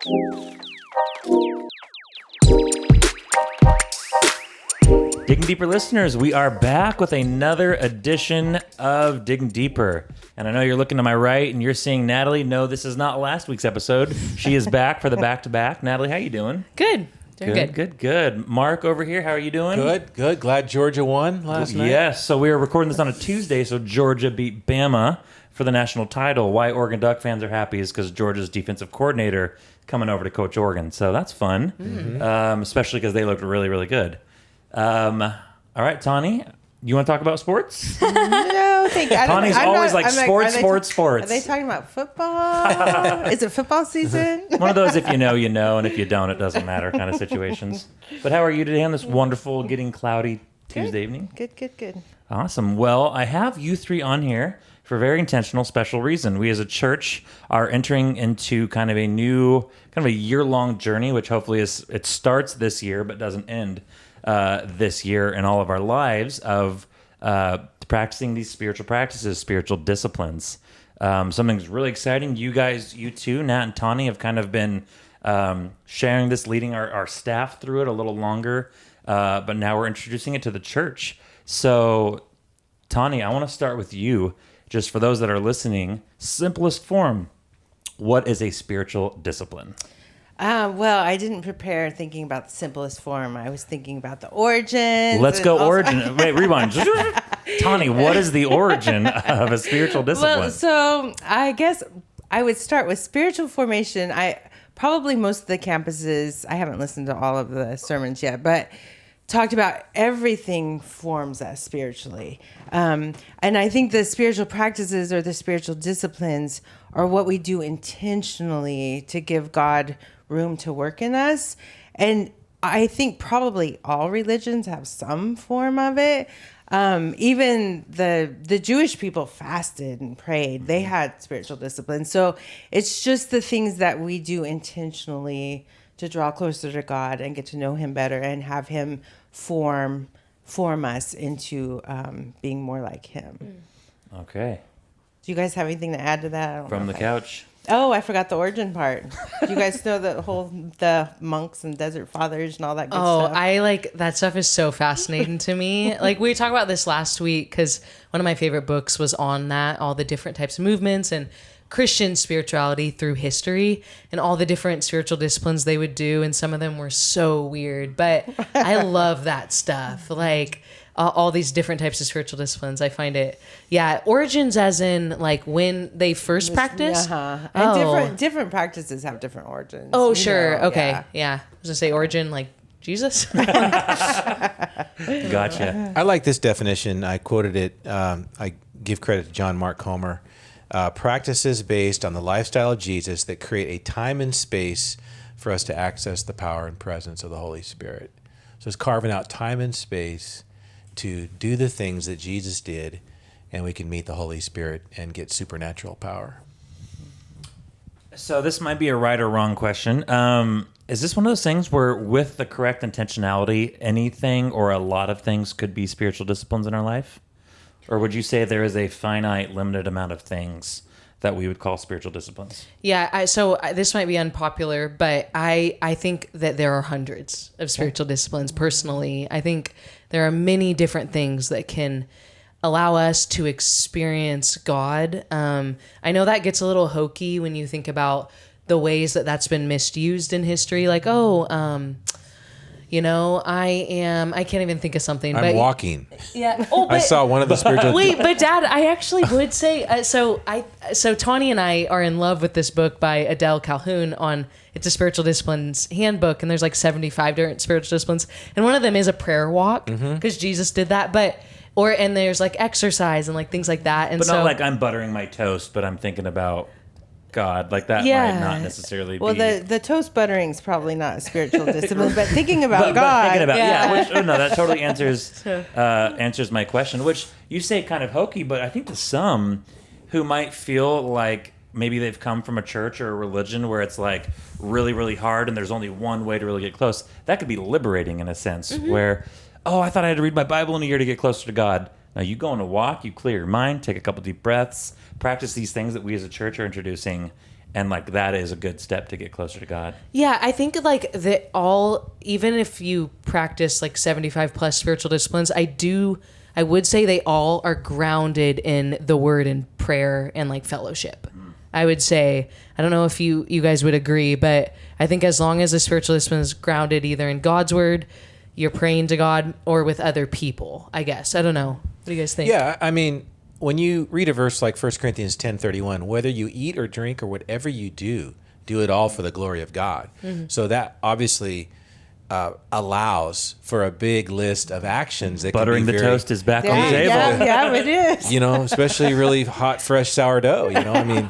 Digging Deeper listeners, we are back with another edition of Digging Deeper. And I know you're looking to my right and you're seeing Natalie. No, this is not last week's episode. She is back for the back-to-back. Natalie, how you doing? Good. Doing Good. Mark over here, how are you doing? Good. Glad Georgia won last night. Yes, so we are recording this on a Tuesday, so Georgia beat Bama for the national title. Why Oregon Duck fans are happy is because Georgia's defensive coordinator coming over to coach Oregon. So that's fun, especially because they looked really, really good. All right, Tawny, you want to talk about sports? No, thank you. Tawny's always like sports. Are they talking about football? Is it football season? One of those, if you know, you know, and if you don't, it doesn't matter kind of situations. But how are you today on this wonderful, getting cloudy Tuesday evening? Good. Awesome. Well, I have you three on here for a very intentional, special reason. We as a church are entering into kind of a new, kind of a year-long journey, which hopefully it starts this year but doesn't end this year in all of our lives of practicing these spiritual practices, spiritual disciplines. Something's really exciting. You guys, you two, Nat and Tawny, have kind of been sharing this, leading our staff through it a little longer, but now we're introducing it to the church. So, Tawny, I want to start with you. Just for those that are listening, simplest form, what is a spiritual discipline? Well, I didn't prepare thinking about the simplest form. I was thinking about the origin. Let's go origin. Wait, rewind. Tawny, what is the origin of a spiritual discipline? Well, so I guess I would start with spiritual formation. Probably most of the campuses, I haven't listened to all of the sermons yet, but talked about everything forms us spiritually. And I think the spiritual practices or the spiritual disciplines are what we do intentionally to give God room to work in us. And I think probably all religions have some form of it. Even the Jewish people fasted and prayed. They had spiritual discipline. So it's just the things that we do intentionally to draw closer to God and get to know him better and have him form us into being more like him. Okay. Do you guys have anything to add to that? From the couch. Oh, I forgot the origin part. Do you guys know the monks and desert fathers and all that good stuff? Oh, I like that stuff is so fascinating to me. Like we talked about this last week because one of my favorite books was on that, all the different types of movements and Christian spirituality through history and all the different spiritual disciplines they would do. And some of them were so weird, but I love that stuff. Like all these different types of spiritual disciplines. I find it, origins as in like when they first practiced. And different practices have different origins. Oh, sure. Okay. Yeah. I was going to say origin like Jesus. Gotcha. I like this definition. I quoted it. I give credit to John Mark Comer. Practices based on the lifestyle of Jesus that create a time and space for us to access the power and presence of the Holy Spirit. So it's carving out time and space to do the things that Jesus did, and we can meet the Holy Spirit and get supernatural power. So this might be a right or wrong question. Is this one of those things where with the correct intentionality, anything or a lot of things could be spiritual disciplines in our life? Or would you say there is a finite, limited amount of things that we would call spiritual disciplines? Yeah, so this might be unpopular, but I think that there are hundreds of spiritual disciplines personally. I think there are many different things that can allow us to experience God. I know that gets a little hokey when you think about the ways that that's been misused in history. Like, I can't even think of something. I'm walking. Yeah. I saw one of the spiritual. Wait, but Dad, I actually would say, so Tawny and I are in love with this book by Adele Calhoun it's a spiritual disciplines handbook, and there's like 75 different spiritual disciplines. And one of them is a prayer walk because Jesus did that. And there's like exercise and like things like that. And but not like I'm buttering my toast, but I'm thinking about God, like that might not necessarily be. Well, the toast buttering is probably not a spiritual discipline, but thinking about God. But thinking about, that totally answers my question, which you say kind of hokey, but I think to some who might feel like maybe they've come from a church or a religion where it's like really, really hard and there's only one way to really get close, that could be liberating in a sense where, I thought I had to read my Bible in a year to get closer to God. Now you go on a walk, you clear your mind, take a couple deep breaths, practice these things that we as a church are introducing, and like that is a good step to get closer to God. Yeah, I think like that all, even if you practice like 75 plus spiritual disciplines, I would say they all are grounded in the word and prayer and like fellowship. I would say, I don't know if you guys would agree, but I think as long as the spiritual discipline is grounded either in God's word, you're praying to God, or with other people, I guess. I don't know. What do you guys think? Yeah, I mean, when you read a verse like 1 Corinthians 10:31, whether you eat or drink or whatever you do it all for the glory of God. So that obviously allows for a big list of actions that Buttering can be the very, toast is back on the Yeah, table. yeah, it is. you know, especially really hot, fresh sourdough. You know, I mean,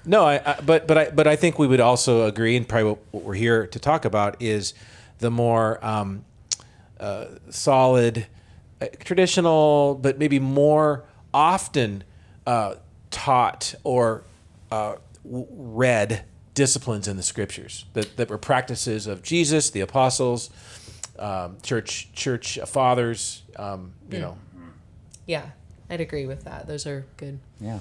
but I think we would also agree, and probably what we're here to talk about is the more solid, traditional, but maybe more often taught or read disciplines in the scriptures that were practices of Jesus, the apostles, church fathers. You know. Yeah, I'd agree with that. Those are good. Yeah.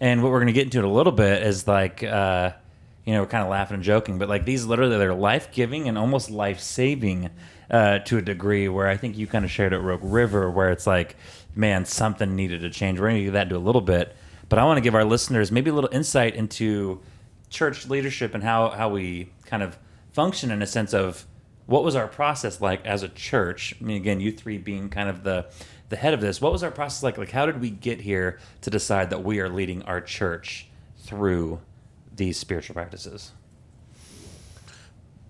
And what we're going to get into in a little bit is like, we're kind of laughing and joking, but like these literally, they're life-giving and almost life-saving to a degree, where I think you kind of shared at Rogue River, where it's like, man, something needed to change. We're going to get that into a little bit, but I want to give our listeners maybe a little insight into church leadership and how we kind of function, in a sense of what was our process like as a church. I mean, again, you three being kind of the head of this, what was our process like? Like, how did we get here to decide that we are leading our church through these spiritual practices?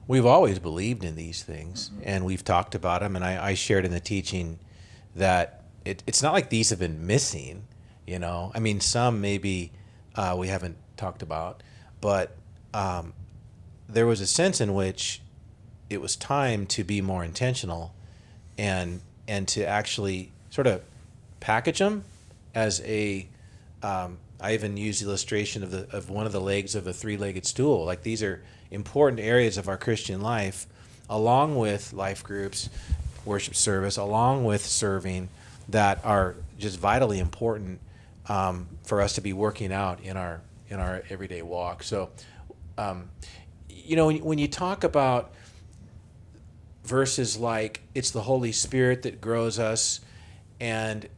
We've always believed in these things, and we've talked about them. And I shared in the teaching that it's not like these have been missing. You know, I mean, some maybe we haven't talked about, but there was a sense in which it was time to be more intentional, and to actually sort of package them as a. I even use the illustration of one of the legs of a three-legged stool. Like, these are important areas of our Christian life, along with life groups, worship service, along with serving, that are just vitally important for us to be working out in our everyday walk. So, when you talk about verses like it's the Holy Spirit that grows us, and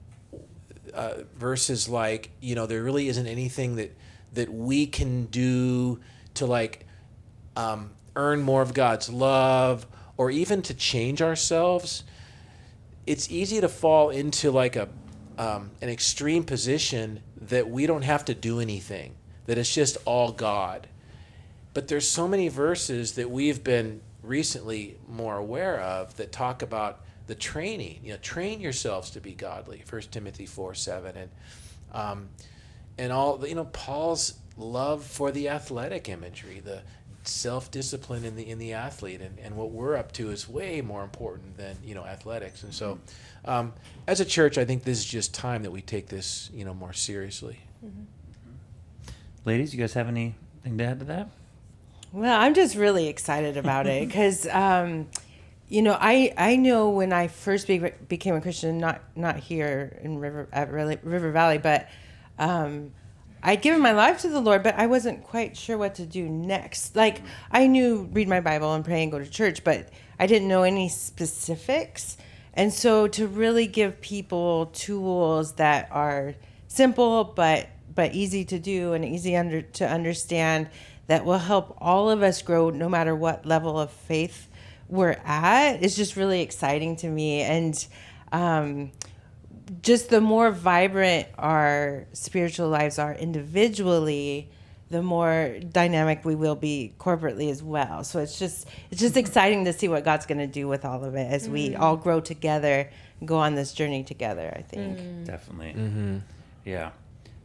verses like, there really isn't anything that we can do to like earn more of God's love, or even to change ourselves, it's easy to fall into like an extreme position that we don't have to do anything, that it's just all God. But there's so many verses that we've been recently more aware of that talk about the training. Train yourselves to be godly. 1 Timothy 4:7, and all Paul's love for the athletic imagery, the self-discipline in the athlete, and what we're up to is way more important than athletics. And so, as a church, I think this is just time that we take this more seriously. Mm-hmm. Ladies, you guys have anything to add to that? Well, I'm just really excited about it because, I know when I first became a Christian, not here in River Valley, but I'd given my life to the Lord, but I wasn't quite sure what to do next. Like, I knew read my Bible and pray and go to church, but I didn't know any specifics. And so to really give people tools that are simple but easy to do and easy to understand, that will help all of us grow no matter what level of faith we're at, is just really exciting to me. And just the more vibrant our spiritual lives are individually, the more dynamic we will be corporately as well. So it's just exciting to see what God's going to do with all of it as we all grow together and go on this journey together, I think. Definitely. Mm-hmm. Yeah.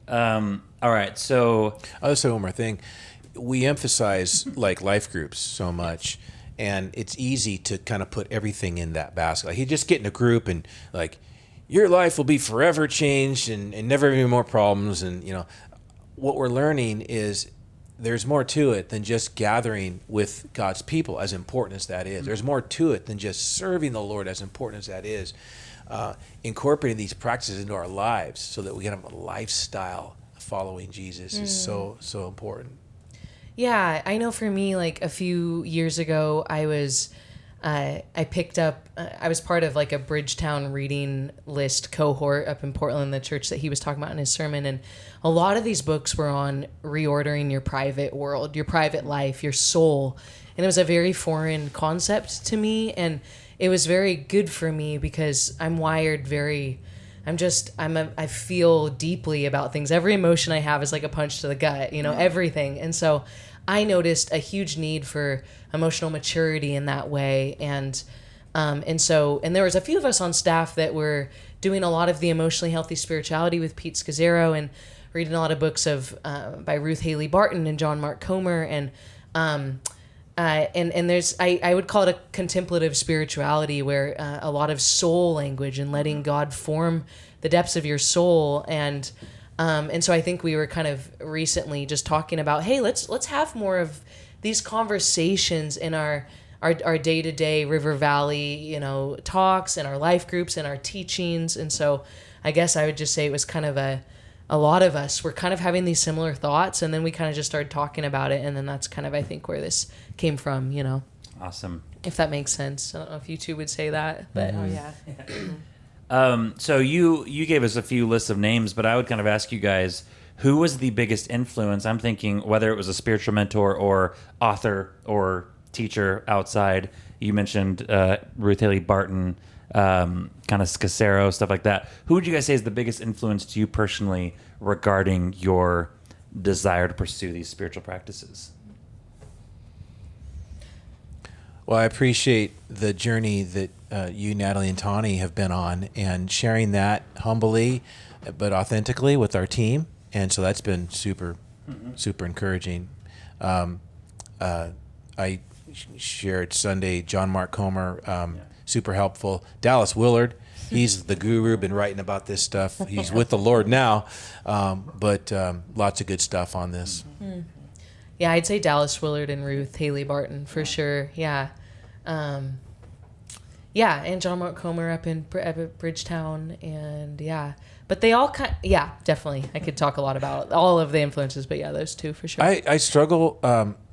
All right. So I'll say one more thing. We emphasize like life groups so much, and it's easy to kind of put everything in that basket. Like, you just get in a group and like, your life will be forever changed and never any more problems. And what we're learning is there's more to it than just gathering with God's people, as important as that is. There's more to it than just serving the Lord, as important as that is. Incorporating these practices into our lives so that we can have a lifestyle following Jesus is so important. Yeah, I know for me, like a few years ago, I picked up, I was part of like a Bridgetown reading list cohort up in Portland, the church that he was talking about in his sermon. And a lot of these books were on reordering your private world, your private life, your soul. And it was a very foreign concept to me. And it was very good for me because I'm wired I feel deeply about things. Every emotion I have is like a punch to the gut, everything. And so I noticed a huge need for emotional maturity in that way. And there was a few of us on staff that were doing a lot of the emotionally healthy spirituality with Pete Scazzero and reading a lot of books by Ruth Haley Barton and John Mark Comer. And there's, I would call it a contemplative spirituality where a lot of soul language and letting God form the depths of your soul. And so I think we were kind of recently just talking about, hey, let's have more of these conversations in our day-to-day River Valley, talks and our life groups and our teachings. And so I guess I would just say it was kind of a lot of us were kind of having these similar thoughts, and then we kind of just started talking about it, and then that's kind of, I think, where this came from, Awesome. If that makes sense. I don't know if you two would say that, but Oh yeah. So you gave us a few lists of names, but I would kind of ask you guys, who was the biggest influence? I'm thinking whether it was a spiritual mentor or author or teacher outside. You mentioned Ruth Haley Barton, kind of Scazzero, stuff like that. Who would you guys say is the biggest influence to you personally regarding your desire to pursue these spiritual practices? Well, I appreciate the journey that you, Natalie, and Tawny have been on, and sharing that humbly but authentically with our team. And so that's been super encouraging. I shared Sunday John Mark Comer, super helpful. Dallas Willard, he's the guru, been writing about this stuff. He's with the Lord now, but lots of good stuff on this. Mm-hmm. Yeah, I'd say Dallas Willard and Ruth Haley Barton for sure. Yeah. And John Mark Comer up in Bridgetown, and but they all definitely. I could talk a lot about all of the influences, but those two for sure. I struggle.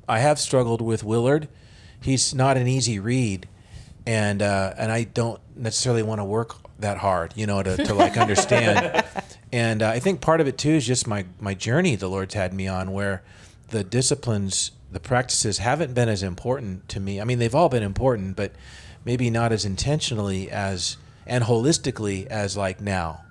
I have struggled with Willard. He's not an easy read, and I don't necessarily want to work that hard, to like understand. And I think part of it too is just my journey the Lord's had me on, where the disciplines, the practices haven't been as important to me. I mean, they've all been important, but maybe not as intentionally and holistically as like now.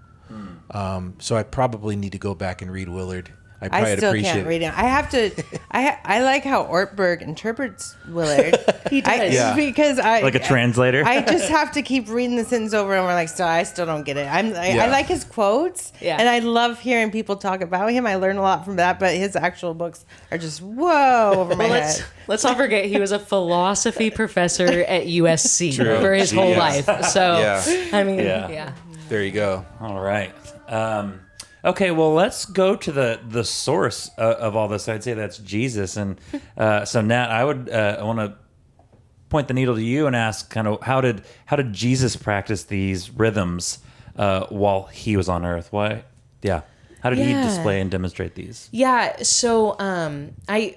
So I probably need to go back and read Willard. I still can't read him. I have to. I like how Ortberg interprets Willard. He does. Because like a translator. I just have to keep reading the sentence over and over. Like, I still don't get it. I like his quotes, and I love hearing people talk about him. I learn a lot from that. But his actual books are just over my head. Let's not forget he was a philosophy professor at USC for his whole life. So I mean, There you go. All right. Okay, well, let's go to the source of all this. I'd say that's Jesus. And so, Nat, I want to point the needle to you and ask kind of how did Jesus practice these rhythms while he was on earth? Why? Yeah. How did he display and demonstrate these? Yeah, so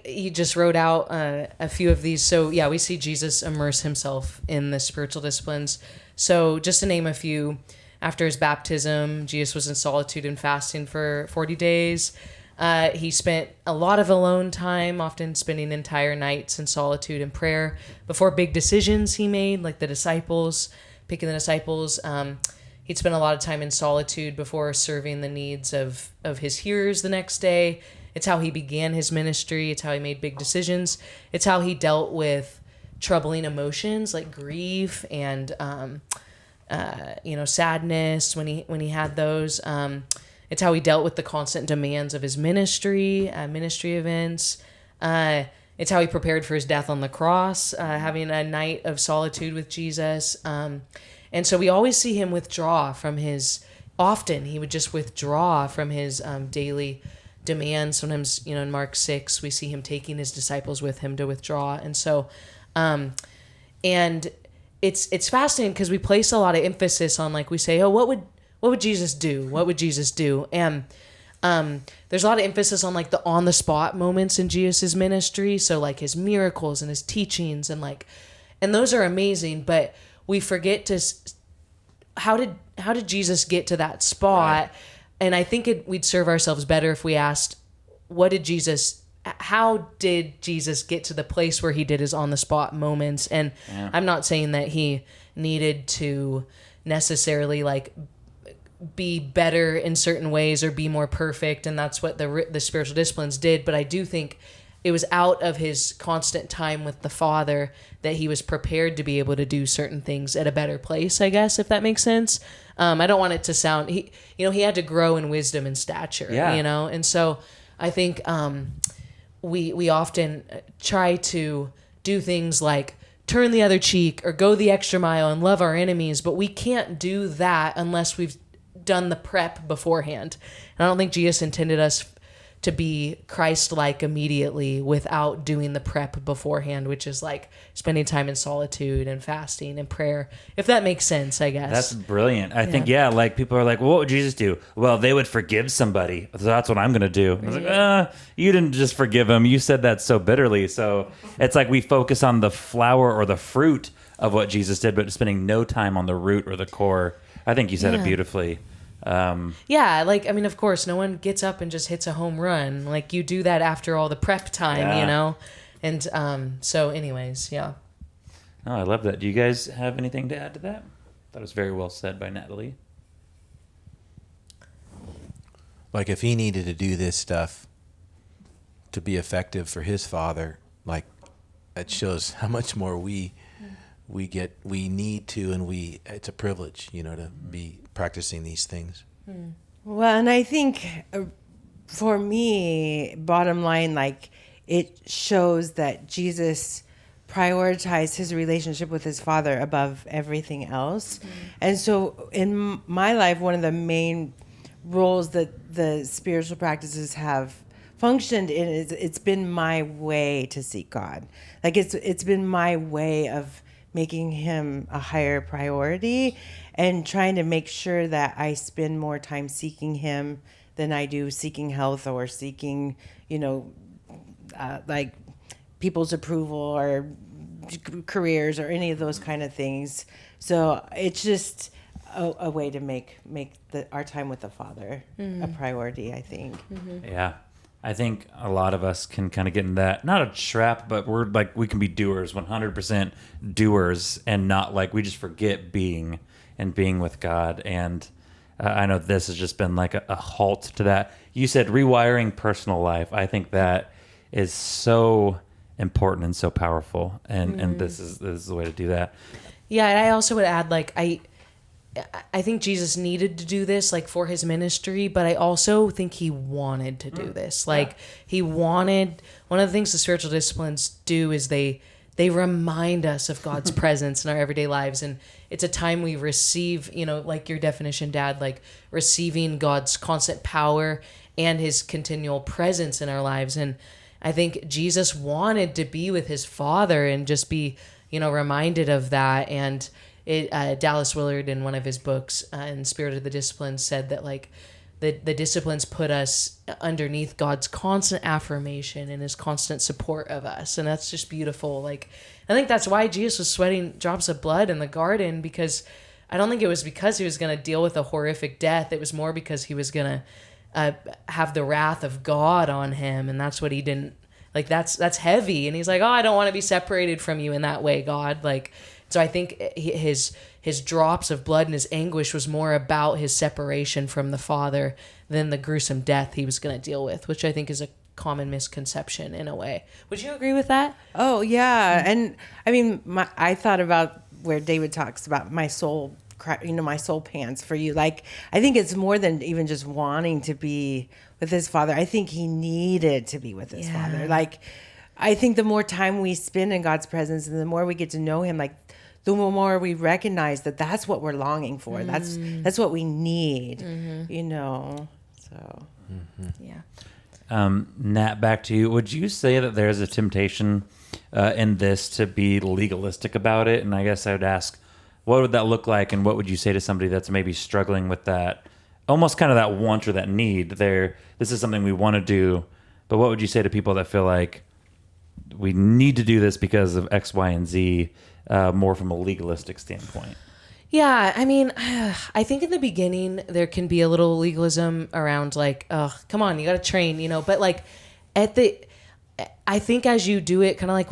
he just wrote out a few of these. So, we see Jesus immerse himself in the spiritual disciplines. So, just to name a few, after his baptism, Jesus was in solitude and fasting for 40 days. He spent a lot of alone time, often spending entire nights in solitude and prayer. Before big decisions he made, like picking the disciples, he'd spend a lot of time in solitude before serving the needs of his hearers the next day. It's how he began his ministry. It's how he made big decisions. It's how he dealt with troubling emotions like grief and sadness when he had those. It's how he dealt with the constant demands of his ministry events. It's how he prepared for his death on the cross, having a night of solitude with Jesus. And so we always see him withdraw from he would just withdraw from his daily demands. Sometimes, in Mark 6, we see him taking his disciples with him to withdraw. And so, it's fascinating because we place a lot of emphasis on, like, we say, oh, what would Jesus do? What would Jesus do? And there's a lot of emphasis on like the on the spot moments in Jesus' ministry. So like his miracles and his teachings and those are amazing, but we forget how did Jesus get to that spot? Right. And I think we'd serve ourselves better if we asked, how did Jesus get to the place where he did his on the spot moments? And I'm not saying that he needed to necessarily like be better in certain ways or be more perfect, and that's what the spiritual disciplines did, but I do think it was out of his constant time with the Father that he was prepared to be able to do certain things at a better place, I guess, if that makes sense. I don't want it to sound, he had to grow in wisdom and stature, and so I think we often try to do things like turn the other cheek or go the extra mile and love our enemies, but we can't do that unless we've done the prep beforehand. And I don't think Jesus intended us to be Christ-like immediately without doing the prep beforehand, which is like spending time in solitude and fasting and prayer, if that makes sense, I guess. That's brilliant. I think, like people are like, well, what would Jesus do? Well, they would forgive somebody. So that's what I'm going to do. I was like, you didn't just forgive them. You said that so bitterly. So it's like we focus on the flower or the fruit of what Jesus did, but spending no time on the root or the core. I think you said it beautifully. Of course, no one gets up and just hits a home run. Like, you do that after all the prep time, And so anyways, yeah. Oh, I love that. Do you guys have anything to add to that? That was very well said by Natalie. Like, if he needed to do this stuff to be effective for his Father, like, it shows how much more we need to, and it's a privilege, to be practicing these things. Well, and I think for me, bottom line, like, it shows that Jesus prioritized his relationship with his Father above everything else. And so in my life, one of the main roles that the spiritual practices have functioned in is it's been my way to seek God. Like, it's been my way of making him a higher priority and trying to make sure that I spend more time seeking him than I do seeking health or seeking, like people's approval or careers or any of those kind of things. So it's just a way to make our time with the Father a priority, I think. Yeah. I think a lot of us can kind of get in that, not a trap, but we're like, we can be doers, 100% doers, and not like, we just forget being with God. And I know this has just been like a halt to that. You said rewiring personal life. I think that is so important and so powerful. And this is the way to do that. Yeah. And I also would add, like, I think Jesus needed to do this, like, for his ministry, but I also think he wanted to do this. Like, he wanted, one of the things the spiritual disciplines do is they remind us of God's presence in our everyday lives. And it's a time we receive, like your definition, Dad, like receiving God's constant power and his continual presence in our lives. And I think Jesus wanted to be with his Father and just be, reminded of that. And Dallas Willard, in one of his books, in Spirit of the Disciplines, said that, like, the disciplines put us underneath God's constant affirmation and his constant support of us. And that's just beautiful. Like, I think that's why Jesus was sweating drops of blood in the garden, because I don't think it was because he was going to deal with a horrific death. It was more because he was going to have the wrath of God on him. And that's what he didn't, like, that's heavy. And he's like, oh, I don't want to be separated from you in that way, God. Like, so I think his drops of blood and his anguish was more about his separation from the Father than the gruesome death he was going to deal with, which I think is a common misconception in a way. Would you agree with that? Oh, yeah. And I mean, I thought about where David talks about my soul, my soul pants for you. Like, I think it's more than even just wanting to be with his Father. I think he needed to be with his Father. Like, I think the more time we spend in God's presence and the more we get to know him, like, the more we recognize that that's what we're longing for. That's what we need, so. Yeah. Nat, back to you. Would you say that there's a temptation in this to be legalistic about it? And I guess I would ask, what would that look like? And what would you say to somebody that's maybe struggling with that almost kind of that want or that need there. This is something we want to do, but what would you say to people that feel like we need to do this because of X, Y, and Z, more from a legalistic standpoint? Yeah, I mean, I think in the beginning there can be a little legalism around like, oh, come on, you got to train, but like I think as you do it, kind of like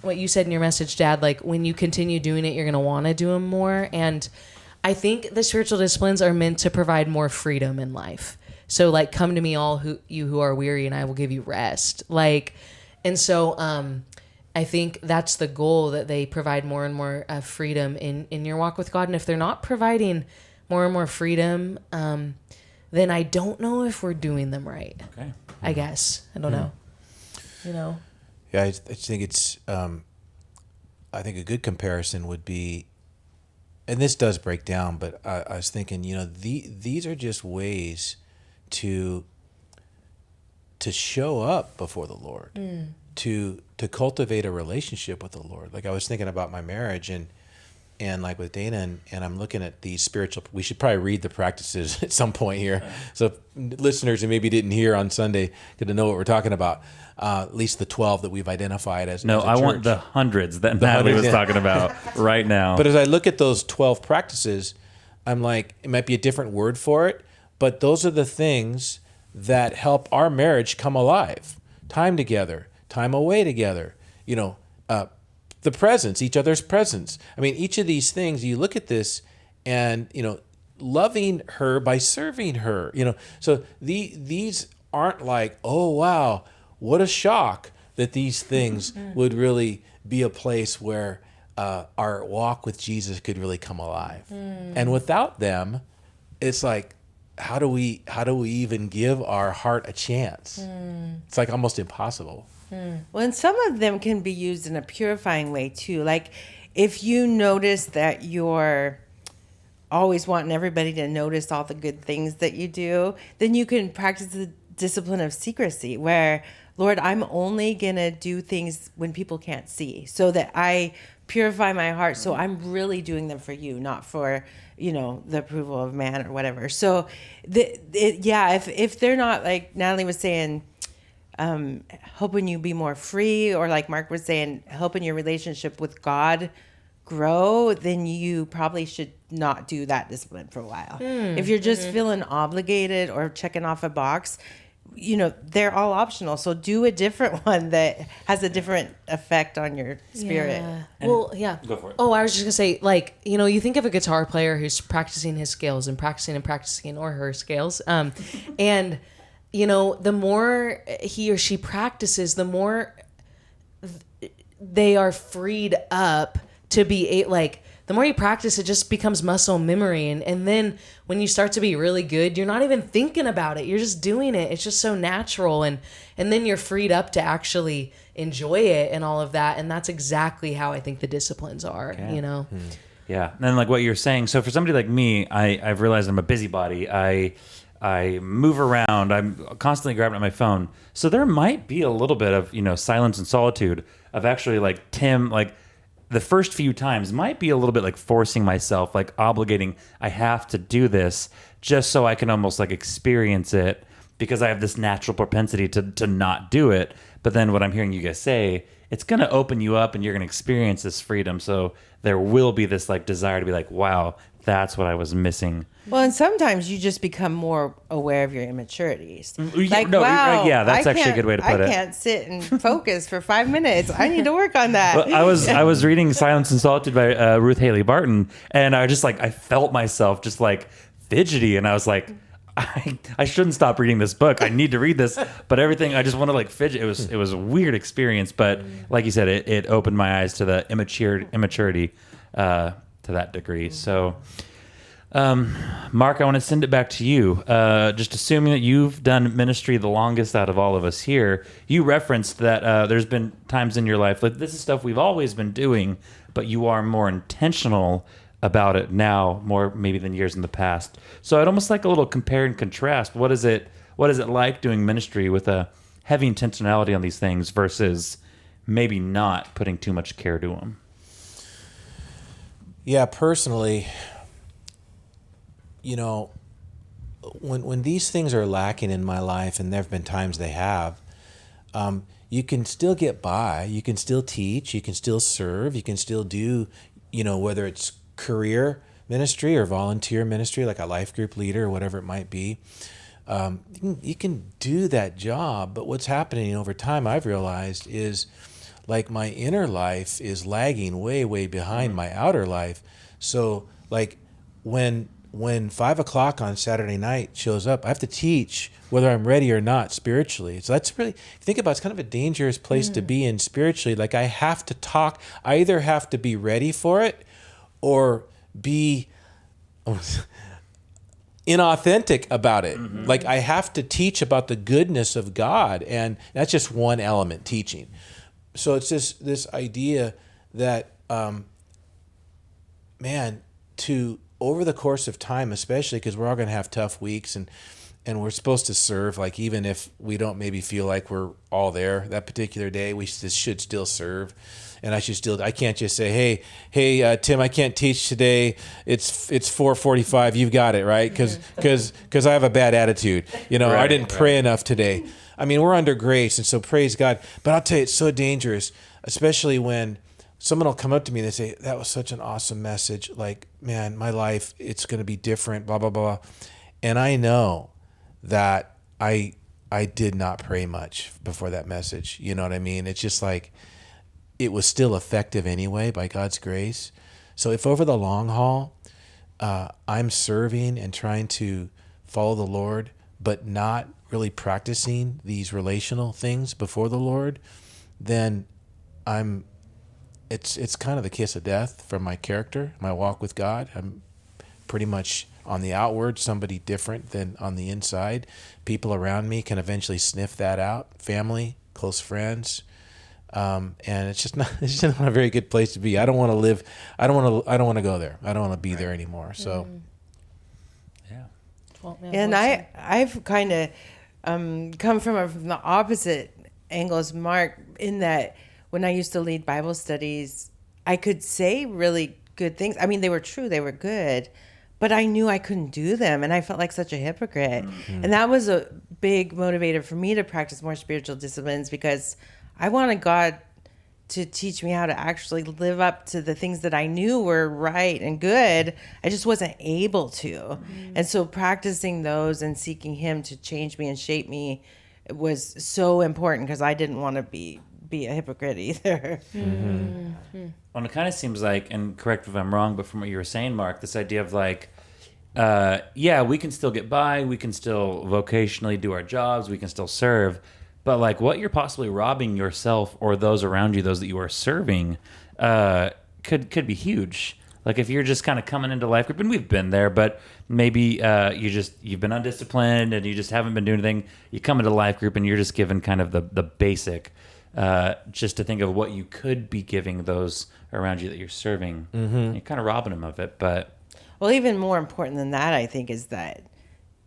what you said in your message, Dad, like when you continue doing it, you're going to want to do them more. And I think the spiritual disciplines are meant to provide more freedom in life. So like, come to me all who are weary and I will give you rest. Like, and so I think that's the goal, that they provide more and more freedom in your walk with God. And if they're not providing more and more freedom, then I don't know if we're doing them right. Okay. I guess. I don't know. Yeah, I think it's, I think a good comparison would be, and this does break down, but I was thinking, these are just ways to show up before the Lord, to cultivate a relationship with the Lord. Like I was thinking about my marriage and like with Dana, and I'm looking at these spiritual, we should probably read the practices at some point here. So listeners who maybe didn't hear on Sunday get to know what we're talking about. At least the 12 that we've identified as No, as a I church. want the hundreds that Natalie was talking about right now. But as I look at those 12 practices, I'm like, it might be a different word for it, but those are the things that help our marriage come alive. Time together, time away together, the presence, each other's presence. I mean, each of these things, you look at this and, loving her by serving her, so these aren't like, oh, wow, what a shock that these things would really be a place where our walk with Jesus could really come alive. And without them, it's like, how do we even give our heart a chance? It's like almost impossible. Well, and some of them can be used in a purifying way too. Like if you notice that you're always wanting everybody to notice all the good things that you do, then you can practice the discipline of secrecy where, Lord, I'm only going to do things when people can't see so that I purify my heart. So I'm really doing them for you, not for, the approval of man or whatever. So if they're not, like Natalie was saying, helping you be more free, or like Mark was saying, helping your relationship with God grow, then you probably should not do that discipline for a while. If you're just feeling obligated or checking off a box, they're all optional. So do a different one that has a different effect on your spirit. Yeah. Well, yeah. Go for it. Oh, I was just going to say, like, you think of a guitar player who's practicing his scales and practicing or her scales. And, the more he or she practices, the more they are freed up to be the more you practice, it just becomes muscle memory. And then when you start to be really good, you're not even thinking about it. You're just doing it. It's just so natural. And then you're freed up to actually enjoy it and all of that. And that's exactly how I think the disciplines are, Yeah. And like what you're saying. So for somebody like me, I've realized I'm a busybody. I move around. I'm constantly grabbing at my phone. So there might be a little bit of, silence and solitude of actually like Tim, like, the first few times might be a little bit like forcing myself, like obligating, I have to do this just so I can almost like experience it, because I have this natural propensity to not do it. But then what I'm hearing you guys say, it's going to open you up and you're going to experience this freedom. So there will be this like desire to be like, wow, that's what I was missing. Well, and sometimes you just become more aware of your immaturities. Like, that's actually a good way to put it. I can't sit and focus for 5 minutes. I need to work on that. Well, I was reading Silence and Solitude by Ruth Haley Barton, and I just I felt myself just like fidgety, and I was like, I shouldn't stop reading this book. I need to read this, but everything I just want to like fidget. It was a weird experience, but like you said, it opened my eyes to the immaturity to that degree. So. Mark, I want to send it back to you. Just assuming that you've done ministry the longest out of all of us here, you referenced that there's been times in your life like this is stuff we've always been doing, but you are more intentional about it now, more maybe than years in the past. So I'd almost like a little compare and contrast. What is it like doing ministry with a heavy intentionality on these things versus maybe not putting too much care to them? Yeah, personally, when these things are lacking in my life, and there have been times they have, you can still get by. You can still teach. You can still serve. You can still do, whether it's career ministry or volunteer ministry, like a life group leader or whatever it might be. You can do that job. But what's happening over time, I've realized, is like my inner life is lagging way, way behind my outer life. So like when 5 o'clock on Saturday night shows up, I have to teach whether I'm ready or not spiritually. So that's really, think about it, it's kind of a dangerous place to be in spiritually. Like I have to talk, I either have to be ready for it or be inauthentic about it. Like I have to teach about the goodness of God, and that's just one element, teaching. So it's this idea that, to over the course of time, especially because we're all going to have tough weeks, and we're supposed to serve, like even if we don't maybe feel like we're all there that particular day, we should still serve. And I can't just say, hey, Tim, I can't teach today. It's 4:45. You've got it, right? Because I have a bad attitude. I didn't pray enough today. I mean, we're under grace, and so praise God. But I'll tell you, it's so dangerous, especially when someone will come up to me and they say, that was such an awesome message. Like, man, my life, it's going to be different, blah, blah, blah. And I know that I did not pray much before that message. You know what I mean? It's just like, it was still effective anyway by God's grace. So if over the long haul, I'm serving and trying to follow the Lord, but not really practicing these relational things before the Lord, then it's kind of the kiss of death from my character, my walk with God. I'm pretty much on the outward somebody different than on the inside. People around me can eventually sniff that out. Family, close friends. And it's just not a very good place to be. I don't want to live. I don't want to go there. I don't want to be there anymore. So, Yeah. Well, And I've kind of come from the opposite angle as Mark, in that when I used to lead Bible studies, I could say really good things. I mean, they were true, they were good, but I knew I couldn't do them, and I felt like such a hypocrite. And that was a big motivator for me to practice more spiritual disciplines, because I wanted God to teach me how to actually live up to the things that I knew were right and good. I just wasn't able to. And so practicing those and seeking Him to change me and shape me was so important, because I didn't want to be a hypocrite either. Well, it kind of seems like, and correct me if I'm wrong, but from what you were saying, Mark, this idea of like, we can still get by, we can still vocationally do our jobs, we can still serve, but like what you're possibly robbing yourself or those around you, those that you are serving, could be huge. Like if you're just kind of coming into life group, and we've been there, but maybe you've been undisciplined and you just haven't been doing anything. You come into life group and you're just given kind of the basic, just to think of what you could be giving those around you that you're serving. You're kind of robbing them of it. But Well, even more important than that, I think, is that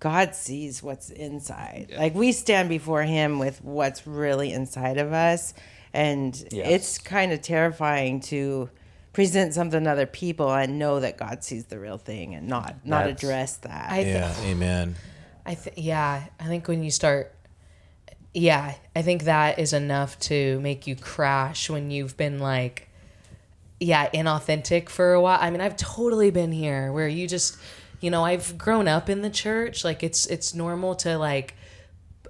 God sees what's inside. Yeah. Like we stand before Him with what's really inside of us. And it's kind of terrifying to present something to other people and know that God sees the real thing and not address that. Amen. I think when you start, I think that is enough to make you crash when you've been like, inauthentic for a while. I mean, I've totally been here where you just, I've grown up in the church. Like it's normal to like,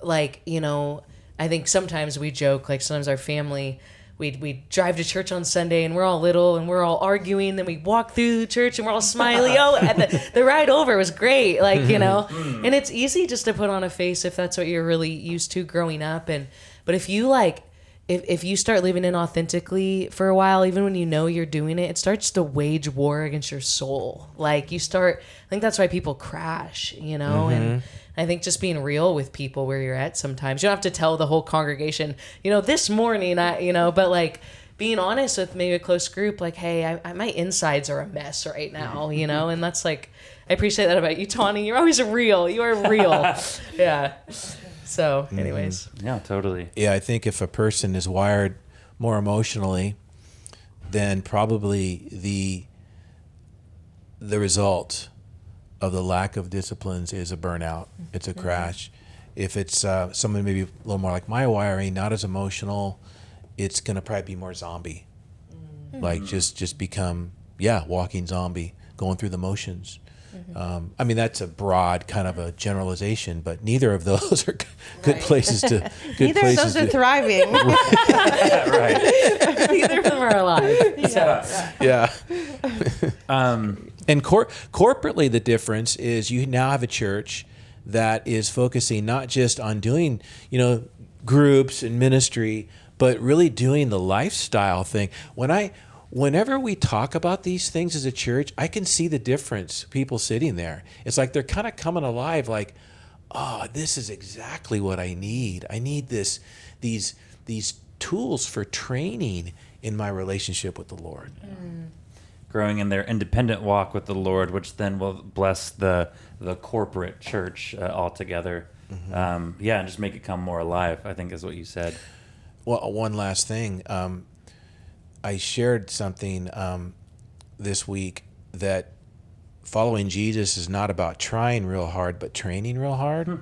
I think sometimes we joke, like sometimes our family, we drive to church on Sunday and we're all little and we're all arguing. Then we walk through the church and we're all smiley. And the ride over was great. Like, and it's easy just to put on a face if that's what you're really used to growing up. But if you if you start living inauthentically for a while, even when you know you're doing it, it starts to wage war against your soul. Like I think that's why people crash, and I think just being real with people where you're at sometimes. You don't have to tell the whole congregation, this morning, but like being honest with maybe a close group, like, hey, my insides are a mess right now, and that's like, I appreciate that about you, Tawny. You're always real. You are real. Yeah. So anyways. Yeah, totally. Yeah, I think if a person is wired more emotionally, then probably the result of the lack of disciplines is a burnout. It's a crash. If it's someone maybe a little more like my wiring, not as emotional, it's going to probably be more zombie. Like just become, walking zombie, going through the motions. I mean, that's a broad kind of a generalization, but neither of those are good places to. Good Neither of places those are to, thriving. Right. Neither of them are alive. Yeah. And corporately, the difference is you now have a church that is focusing not just on doing, groups and ministry, but really doing the lifestyle thing. Whenever we talk about these things as a church, I can see the difference. People sitting there, it's like they're kind of coming alive. Like, oh, this is exactly what I need. I need these tools for training in my relationship with the Lord. Growing in their independent walk with the Lord, which then will bless the corporate church altogether. And just make it come more alive, I think is what you said. Well, one last thing. I shared something this week that following Jesus is not about trying real hard, but training real hard.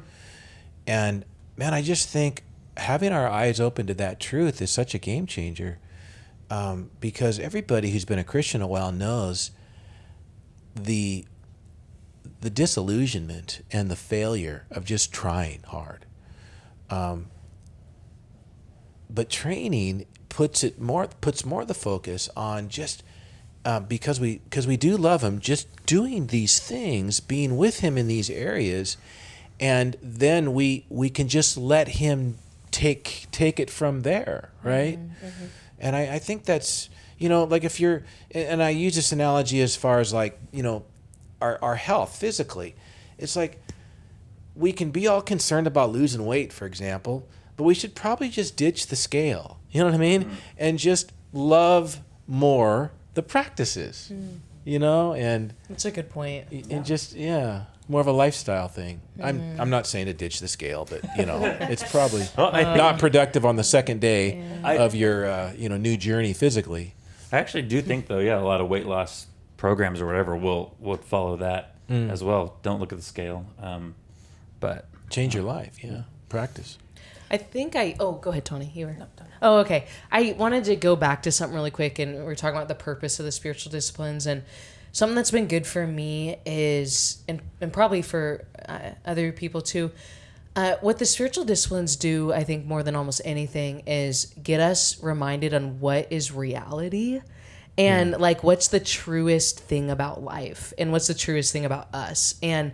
And man, I just think having our eyes open to that truth is such a game changer. Because everybody who's been a Christian a while knows the disillusionment and the failure of just trying hard. But training puts more of the focus on just because we do love him, just doing these things, being with him in these areas, and then we can just let him take it from there, right? And I think that's, like if you're, and I use this analogy as far as like, our health physically. It's like we can be all concerned about losing weight, for example, but we should probably just ditch the scale. You know what I mean? And just love more the practices, and That's a good point. and just, more of a lifestyle thing. I'm not saying to ditch the scale, but it's probably not productive on the second day of your new journey physically. I actually do think, though, a lot of weight loss programs or whatever will follow that as well. Don't look at the scale, but Change your life, practice. I think go ahead, Tony. You were. Oh, okay. I wanted to go back to something really quick, and we were talking about the purpose of the spiritual disciplines, and something that's been good for me is, and probably for other people too, what the spiritual disciplines do, I think, more than almost anything, is get us reminded on what is reality, and like what's the truest thing about life, and what's the truest thing about us, and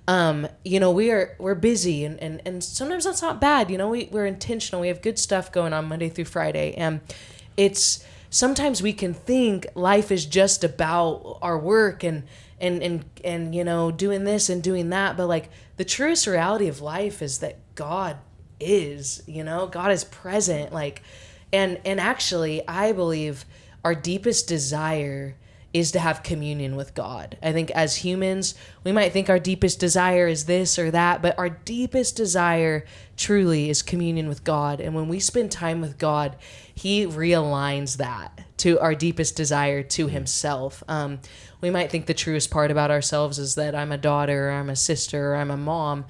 we're busy and sometimes that's not bad. We're intentional. We have good stuff going on Monday through Friday. And it's sometimes we can think life is just about our work and doing this and doing that. But like the truest reality of life is that God is, God is present. Like, and actually I believe our deepest desire is to have communion with God. I think as humans, we might think our deepest desire is this or that, but our deepest desire truly is communion with God. And when we spend time with God, he realigns that to our deepest desire to himself. We might think the truest part about ourselves is that I'm a daughter, or I'm a sister, or I'm a mom.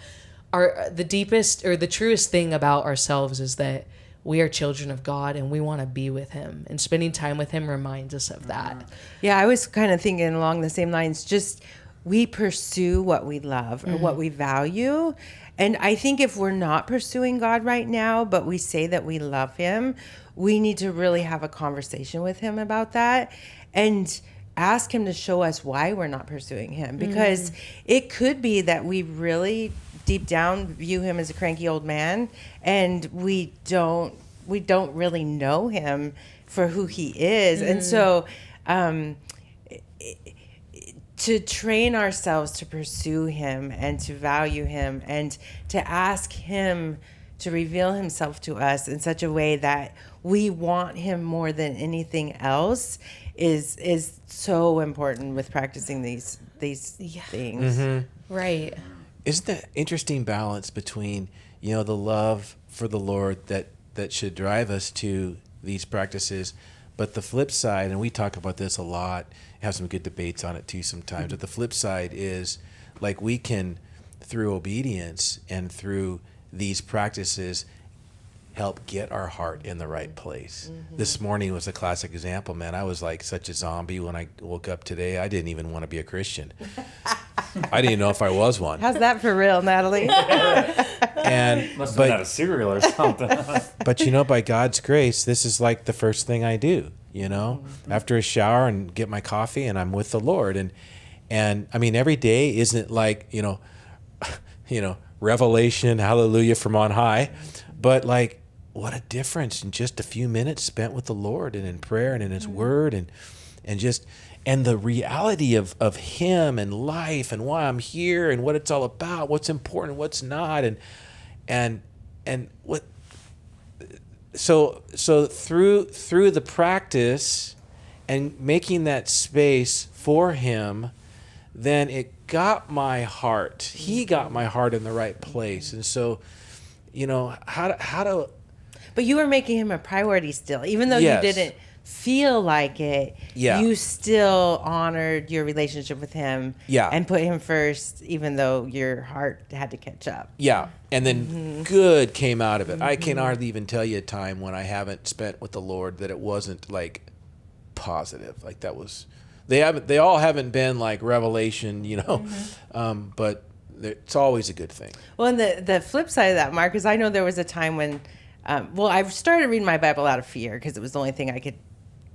The deepest or the truest thing about ourselves is that we are children of God and we want to be with him, and spending time with him reminds us of that. Yeah, I was kind of thinking along the same lines, just we pursue what we love or what we value. And I think if we're not pursuing God right now, but we say that we love him, we need to really have a conversation with him about that and ask him to show us why we're not pursuing him. Because it could be that we really deep down view him as a cranky old man, and we don't really know him for who he is. And so to train ourselves to pursue him and to value him and to ask him to reveal himself to us in such a way that we want him more than anything else is so important with practicing these things. Right. Isn't that interesting balance between, the love for the Lord that should drive us to these practices, but the flip side, and we talk about this a lot, have some good debates on it too sometimes, but the flip side is like we can, through obedience and through these practices, help get our heart in the right place. This morning was a classic example, man. I was like such a zombie when I woke up today. I didn't even want to be a Christian. I didn't know if I was one. How's that for real, Natalie? And Must have been out of cereal or something. but you know, by God's grace, this is like the first thing I do, you know, after a shower and get my coffee and I'm with the Lord. And I mean, every day isn't like, you know, revelation, hallelujah from on high, but like, what a difference in just a few minutes spent with the Lord and in prayer and in his word and just, and the reality of him and life and why I'm here and what it's all about, what's important, what's not. And what, so through the practice and making that space for him, then it got my heart. He got my heart in the right place. And so, you know, how to. But you were making him a priority still, even though Yes. you didn't feel like it. Yeah. You still honored your relationship with him. Yeah. And put him first, even though your heart had to catch up. Yeah. And then good came out of it. I can hardly even tell you a time when I haven't spent with the Lord that it wasn't like positive. Like that was, they all haven't been like revelation, you know, but it's always a good thing. Well, and the flip side of that, Mark, is I know there was a time when, I started reading my Bible out of fear because it was the only thing I could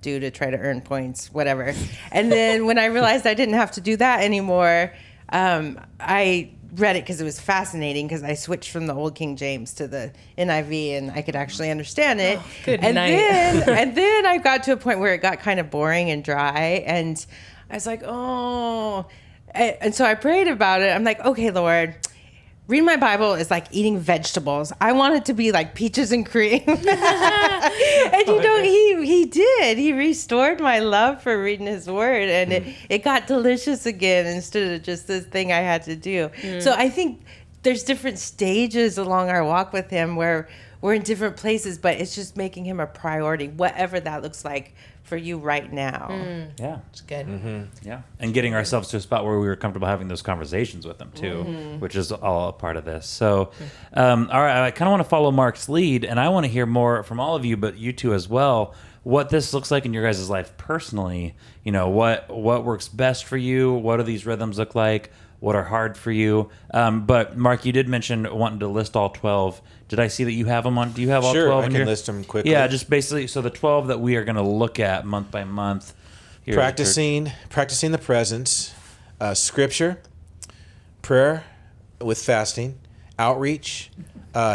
do to try to earn points, whatever. And then when I realized I didn't have to do that anymore, I read it because it was fascinating because I switched from the old King James to the NIV and I could actually understand it. Good and night. and then I got to a point where it got kind of boring and dry and I was like, oh. And so I prayed about it. I'm like, okay, Lord, reading my Bible is like eating vegetables. I want it to be like peaches and cream. And you know, he did. He restored my love for reading his word and it got delicious again instead of just this thing I had to do. So I think there's different stages along our walk with him where we're in different places, but it's just making him a priority, whatever that looks like for you right now. Yeah. It's good. Yeah. And getting ourselves to a spot where we were comfortable having those conversations with them too, which is all a part of this. So, all right, I kind of want to follow Mark's lead and I want to hear more from all of you, but you two as well, what this looks like in your guys' life personally. You know, what works best for you? What do these rhythms look like? What are hard for you? But Mark, you did mention wanting to list all 12. Did I see that you have them on? Do you have all 12? Sure, I in can your list them quickly. Yeah, just basically, so the 12 that we are going to look at month by month. Here at the church. Practicing the presence, scripture, prayer with fasting, outreach,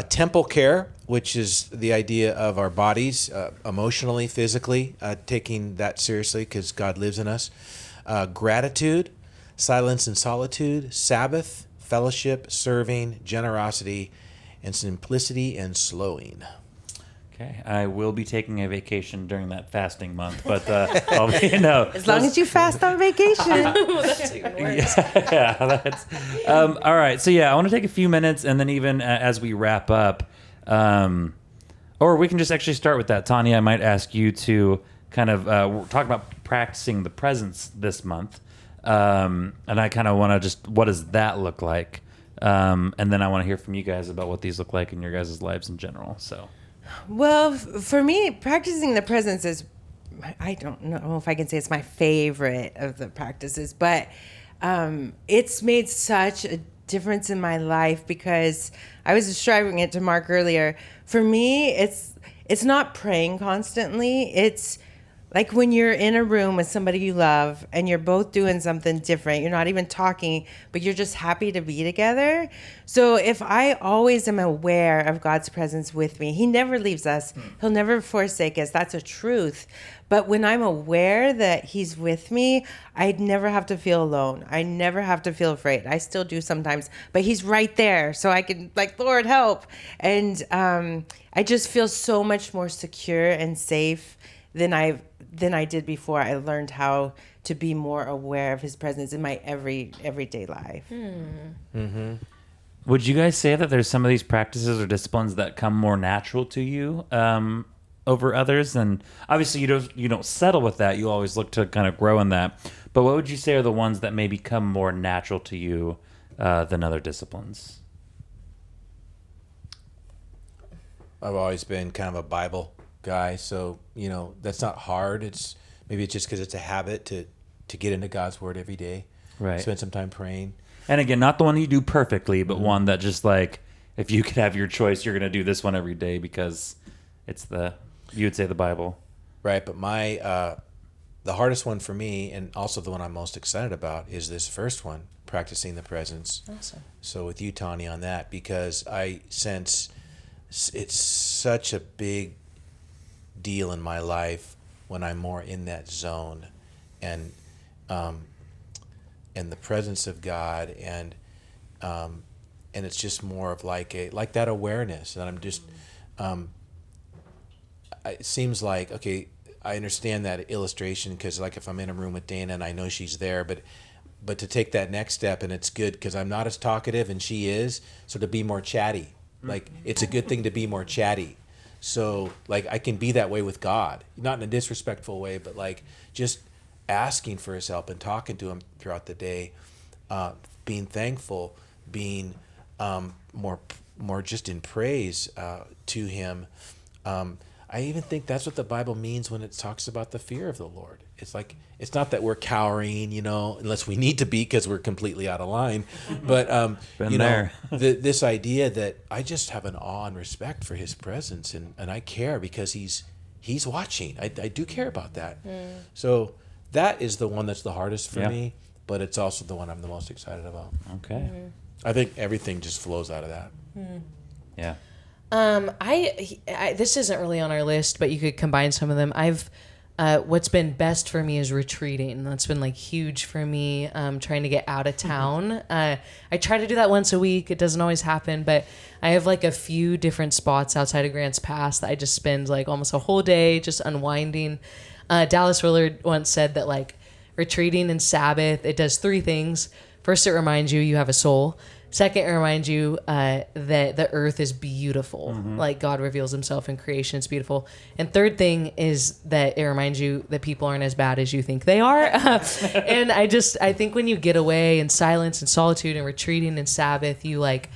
temple care, which is the idea of our bodies, emotionally, physically, taking that seriously because God lives in us, gratitude, silence and solitude, Sabbath, fellowship, serving, generosity, and simplicity and slowing. Okay, I will be taking a vacation during that fasting month, but I'll be, As long as you fast on vacation. That's even worse. yeah, that's all right. So yeah, I want to take a few minutes, and then even as we wrap up, or we can just actually start with that. Tanya, I might ask you to kind of talk about practicing the presence this month, and I kind of want to just, what does that look like? And then I want to hear from you guys about what these look like in your guys' lives in general. So, Well, for me, practicing the presence is, I don't know if I can say it's my favorite of the practices, but it's made such a difference in my life because I was describing it to Mark earlier. For me, it's not praying constantly. It's like when you're in a room with somebody you love and you're both doing something different, you're not even talking, but you're just happy to be together. So if I always am aware of God's presence with me, he never leaves us. He'll never forsake us. That's a truth. But when I'm aware that he's with me, I'd never have to feel alone. I never have to feel afraid. I still do sometimes, but he's right there. So I can, like, Lord, help. And I just feel so much more secure and safe than I did before. I learned how to be more aware of his presence in my everyday life. would you guys say that there's some of these practices or disciplines that come more natural to you over others? And obviously, you don't settle with that. You always look to kind of grow in that. But what would you say are the ones that maybe come more natural to you than other disciplines? I've always been kind of a Bible guy, so that's not hard. It's just because it's a habit to get into God's Word every day. Right. Spend some time praying. And again, not the one you do perfectly, but one that just like, if you could have your choice, you're going to do this one every day because it's you would say the Bible. Right, but the hardest one for me, and also the one I'm most excited about, is this first one, practicing the presence. Awesome. So with you, Tawny, on that, because I sense it's such a big deal in my life when I'm more in that zone, and the presence of God, and it's just more of like that awareness, and I'm just it seems like, okay, I understand that illustration because like if I'm in a room with Dana and I know she's there, but to take that next step, and it's good because I'm not as talkative and she is, so to be more chatty, like it's a good thing to be more chatty. So like I can be that way with God, not in a disrespectful way, but like just asking for his help and talking to him throughout the day, being thankful, being more just in praise to him. I even think that's what the Bible means when it talks about the fear of the Lord. It's like, it's not that we're cowering, unless we need to be because we're completely out of line. But, this idea that I just have an awe and respect for his presence, and I care because he's watching. I do care about that. So that is the one that's the hardest for me, but it's also the one I'm the most excited about. Okay. I think everything just flows out of that. Yeah. I this isn't really on our list, but you could combine some of them. What's been best for me is retreating. That's been like huge for me. Trying to get out of town. I try to do that once a week. It doesn't always happen, but I have like a few different spots outside of Grants Pass that I just spend like almost a whole day just unwinding. Dallas Willard once said that like retreating and Sabbath, it does three things. First, it reminds you have a soul. Second, it reminds you that the earth is beautiful. Like God reveals himself in creation. It's beautiful. And third thing is that it reminds you that people aren't as bad as you think they are. And I think when you get away in silence and solitude and retreating in Sabbath, God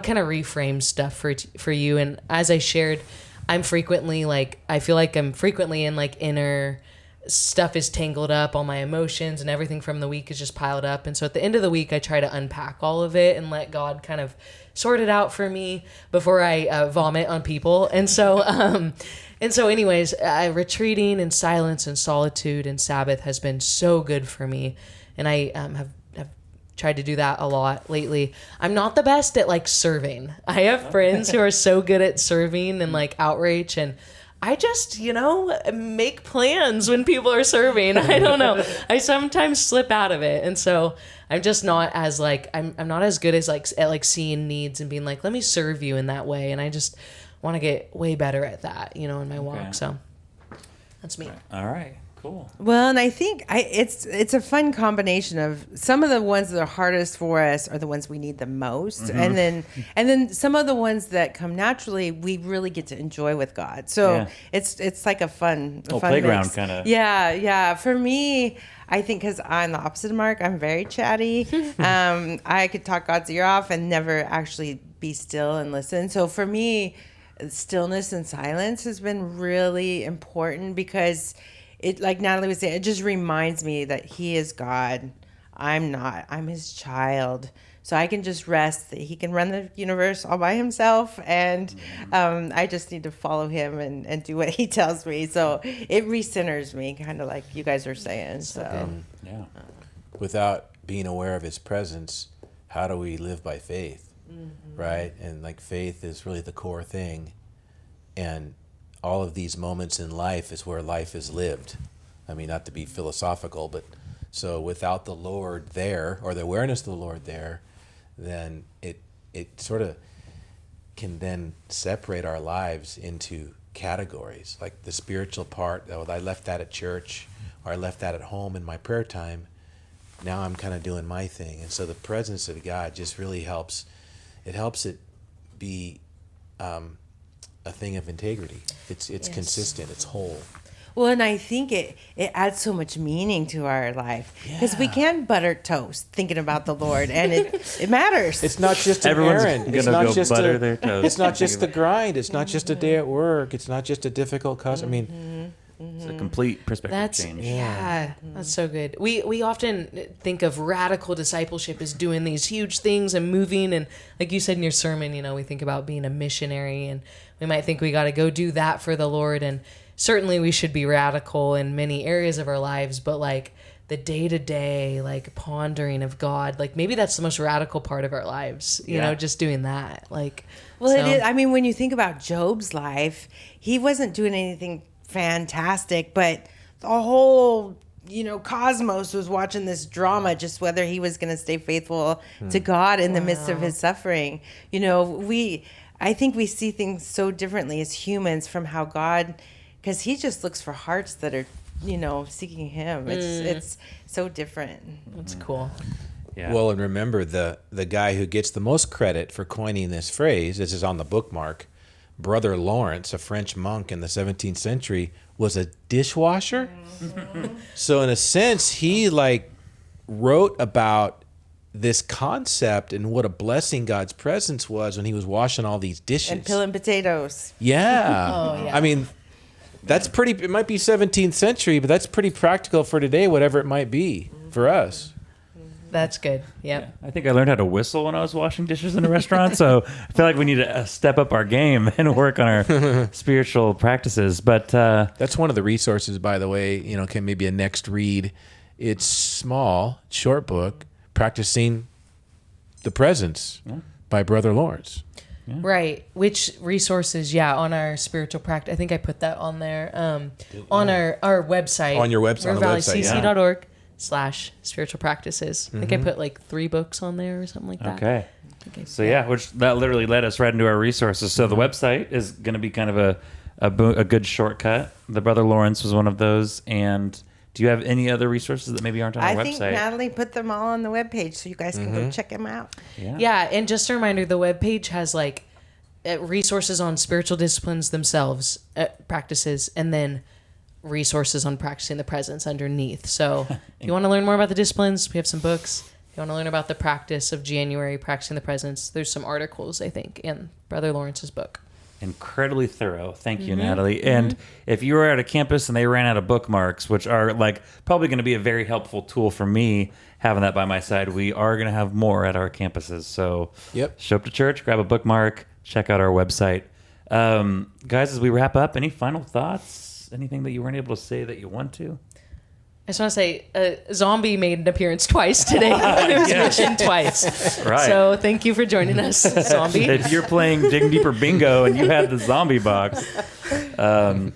kind of reframes stuff for you. And as I shared, I feel like I'm frequently in like inner stuff is tangled up, all my emotions and everything from the week is just piled up. And so at the end of the week, I try to unpack all of it and let God kind of sort it out for me before I vomit on people. And so, anyways, retreating in silence and solitude and Sabbath has been so good for me. And I have tried to do that a lot lately. I'm not the best at like serving. I have friends who are so good at serving and like outreach, and I just, make plans when people are serving. I don't know. I sometimes slip out of it. And so I'm just not as like, I'm not as good as like, at like seeing needs and being like, let me serve you in that way. And I just want to get way better at that, in my walk. So that's me. All right. Cool. Well, and I think it's a fun combination of some of the ones that are hardest for us are the ones we need the most, and then some of the ones that come naturally we really get to enjoy with God. So it's like a fun playground mix. kind of. Yeah. For me, I think because I'm the opposite of Mark, I'm very chatty. I could talk God's ear off and never actually be still and listen. So for me, stillness and silence has been really important because it, like Natalie was saying, it just reminds me that he is God. I'm not. I'm his child. So I can just rest that he can run the universe all by himself. And I just need to follow him and do what he tells me. So it recenters me, kind of like you guys are saying. So yeah. Without being aware of his presence, how do we live by faith? Right? And like faith is really the core thing. And all of these moments in life is where life is lived. I mean, not to be philosophical, but so without the Lord there, or the awareness of the Lord there, then it sort of can then separate our lives into categories. Like the spiritual part, I left that at church, or I left that at home in my prayer time. Now I'm kind of doing my thing. And so the presence of God just really helps. It helps it be a thing of integrity. It's consistent. It's whole. Well, and I think it adds so much meaning to our life because we can butter toast thinking about the Lord, and it matters. It's not just an Everyone's errand. gonna It's not go just butter their toast. It's not just the grind. It's not just a day at work. It's not just a difficult customer. I mean, It's a complete perspective change. That's so good. We often think of radical discipleship as doing these huge things and moving, and like you said in your sermon, we think about being a missionary, and we might think we got to go do that for the Lord, and certainly we should be radical in many areas of our lives, but like the day-to-day like pondering of God, like maybe that's the most radical part of our lives, you know, just doing that. Like, well, it is. I mean, when you think about Job's life, he wasn't doing anything fantastic, but the whole cosmos was watching this drama, just whether he was going to stay faithful to God in the midst of his suffering. I think we see things so differently as humans from how God, because he just looks for hearts that are seeking him. It's so different. That's cool. Yeah. well, and remember the guy who gets the most credit for coining this phrase, this is on the bookmark, Brother Lawrence, a French monk in the 17th century, was a dishwasher. So in a sense, he wrote about this concept and what a blessing God's presence was when he was washing all these dishes. And peeling potatoes. Yeah. Oh, yeah. I mean, that's pretty, it might be 17th century, but that's pretty practical for today, whatever it might be for us. That's good. Yep. I think I learned how to whistle when I was washing dishes in a restaurant, so I feel like we need to step up our game and work on our spiritual practices. But That's one of the resources, by the way, maybe a next read. It's small, short book, Practicing the Presence by Brother Lawrence. Right. Which resources, on our spiritual practice. I think I put that on there. On our website. On your website, on the website, rivervalleycc.org/spiritual practices. I think I put 3 books on there or something like that. okay. So which that literally led us right into our resources. So the website is going to be kind of a good shortcut. The Brother Lawrence was one of those. And do you have any other resources that maybe aren't on our I website? think Natalie put them all on the webpage, so you guys can go check them out. Yeah, and just a reminder, the webpage has resources on spiritual disciplines themselves, practices, and then resources on practicing the presence underneath. So if you want to learn more about the disciplines, we have some books. If you want to learn about the practice of January, practicing the presence, there's some articles, I think, in Brother Lawrence's book. Incredibly thorough. Thank you, Natalie. And if you were at a campus and they ran out of bookmarks, which are probably going to be a very helpful tool for me having that by my side, we are going to have more at our campuses. So show up to church, grab a bookmark, check out our website. Guys, as we wrap up, any final thoughts? Anything that you weren't able to say that you want to? I just want to say, Zombie made an appearance twice today. It was mentioned twice. Right. So thank you for joining us, Zombie. If you're playing Dig Deeper Bingo and you had the zombie box. All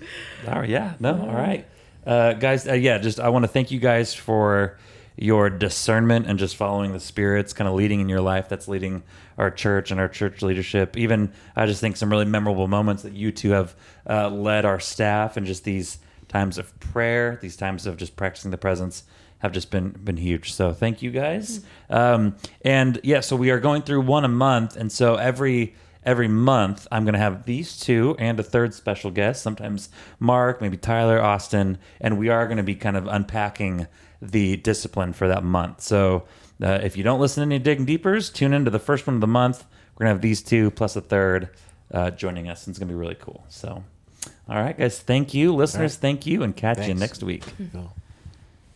right. Guys, I want to thank you guys for your discernment and just following the Spirit's kind of leading in your life. That's leading our church and our church leadership. Even, I just think some really memorable moments that you two have led our staff, and just these times of prayer, these times of just practicing the presence have just been huge. So thank you guys. So we are going through one a month. And so every month I'm going to have these two and a third special guest, sometimes Mark, maybe Tyler, Austin, and we are going to be kind of unpacking the discipline for that month. So if you don't listen to any Digging Deepers, tune into the first one of the month. We're going to have these two plus a third joining us, and it's going to be really cool. So all right, guys, thank you. Listeners, thank you, and catch you next week. Cool.